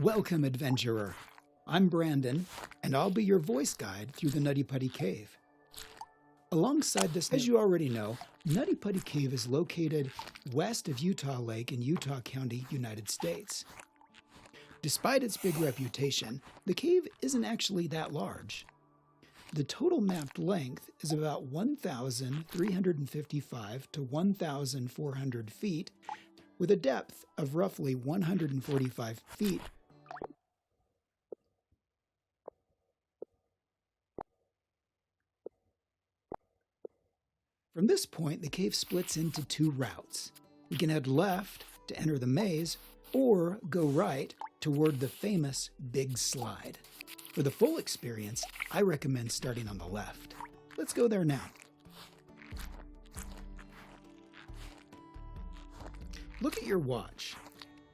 Welcome, adventurer. I'm Brandon, and I'll be your voice guide through the Nutty Putty Cave. Alongside this, as you already know, Nutty Putty Cave is located west of Utah Lake in Utah County, United States. Despite its big reputation, the cave isn't actually that large. The total mapped length is about 1,355 to 1,400 feet, with a depth of roughly 145 feet. From this point, the cave splits into two routes. We can head left to enter the maze, or go right toward the famous Big Slide. For the full experience, I recommend starting on the left. Let's go there now. Look at your watch.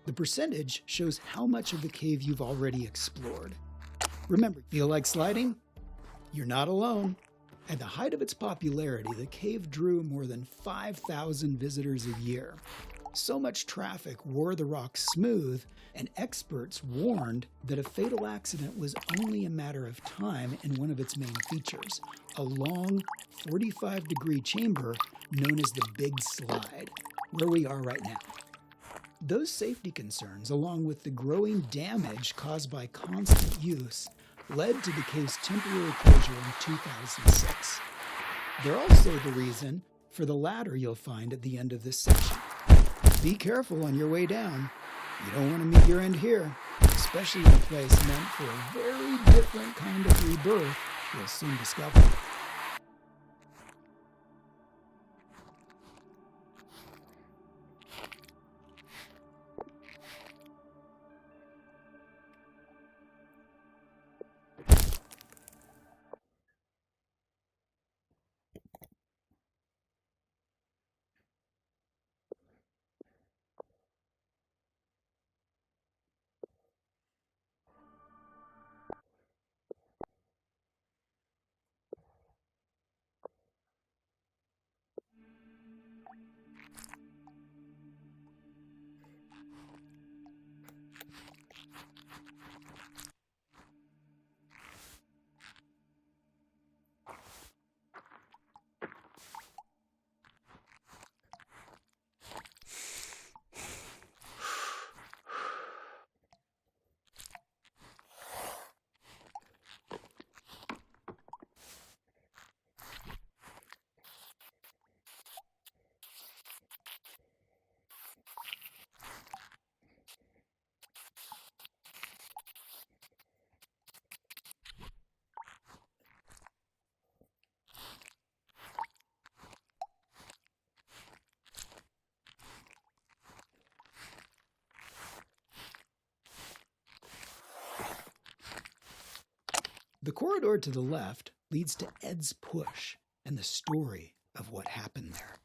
The percentage shows how much of the cave you've already explored. Remember, feel like sliding? You're not alone. At the height of its popularity, the cave drew more than 5,000 visitors a year. So much traffic wore the rock smooth, and experts warned that a fatal accident was only a matter of time in one of its main features, a long 45-degree chamber known as the Big Slide, where we are right now. Those safety concerns, along with the growing damage caused by constant use, led to the cave's temporary closure in 2006. They're also the reason for the ladder you'll find at the end of this section. Be careful on your way down. You don't want to meet your end here, especially in a place meant for a very different kind of rebirth you'll soon discover. The corridor to the left leads to Ed's Push and the story of what happened there.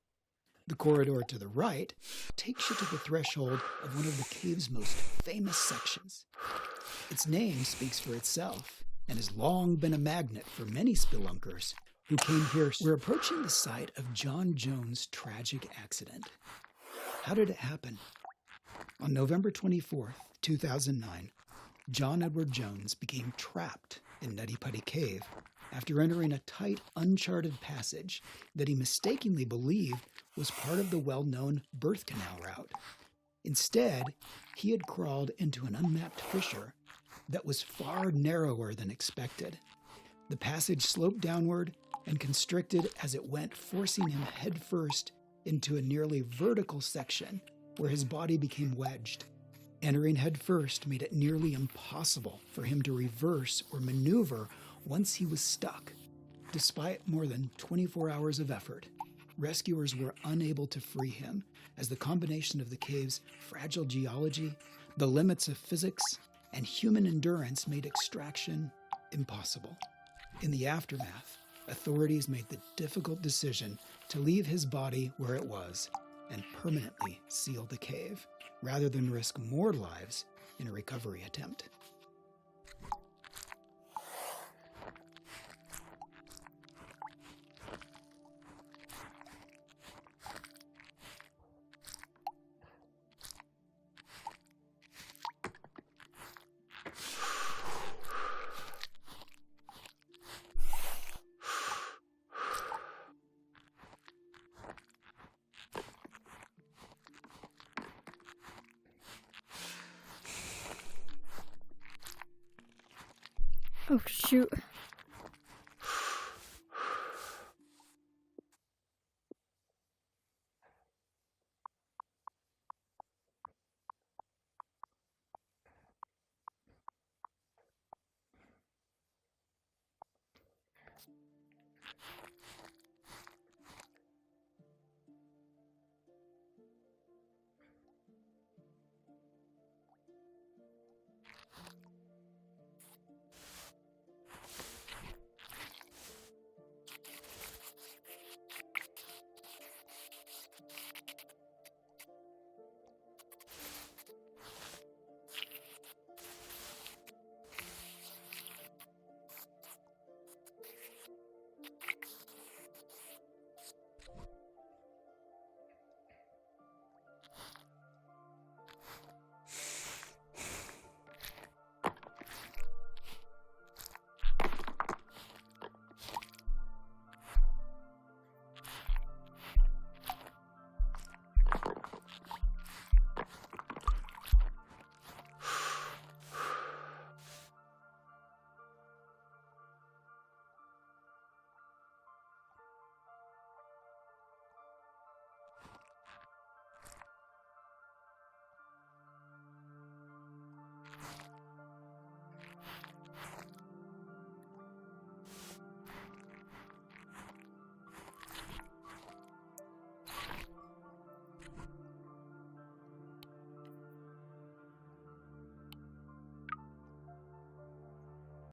The corridor to the right takes you to the threshold of one of the cave's most famous sections. Its name speaks for itself and has long been a magnet for many spelunkers who came here. We're approaching the site of John Jones' tragic accident. How did it happen? On November 24th, 2009, John Edward Jones became trapped in Nutty Putty Cave after entering a tight, uncharted passage that he mistakenly believed was part of the well-known birth canal route. Instead, he had crawled into an unmapped fissure that was far narrower than expected. The passage sloped downward and constricted as it went, forcing him headfirst into a nearly vertical section where his body became wedged. Entering headfirst made it nearly impossible for him to reverse or maneuver once he was stuck. Despite more than 24 hours of effort, rescuers were unable to free him, as the combination of the cave's fragile geology, the limits of physics, and human endurance made extraction impossible. In the aftermath, authorities made the difficult decision to leave his body where it was and permanently seal the cave, rather than risk more lives in a recovery attempt. Oh, shoot.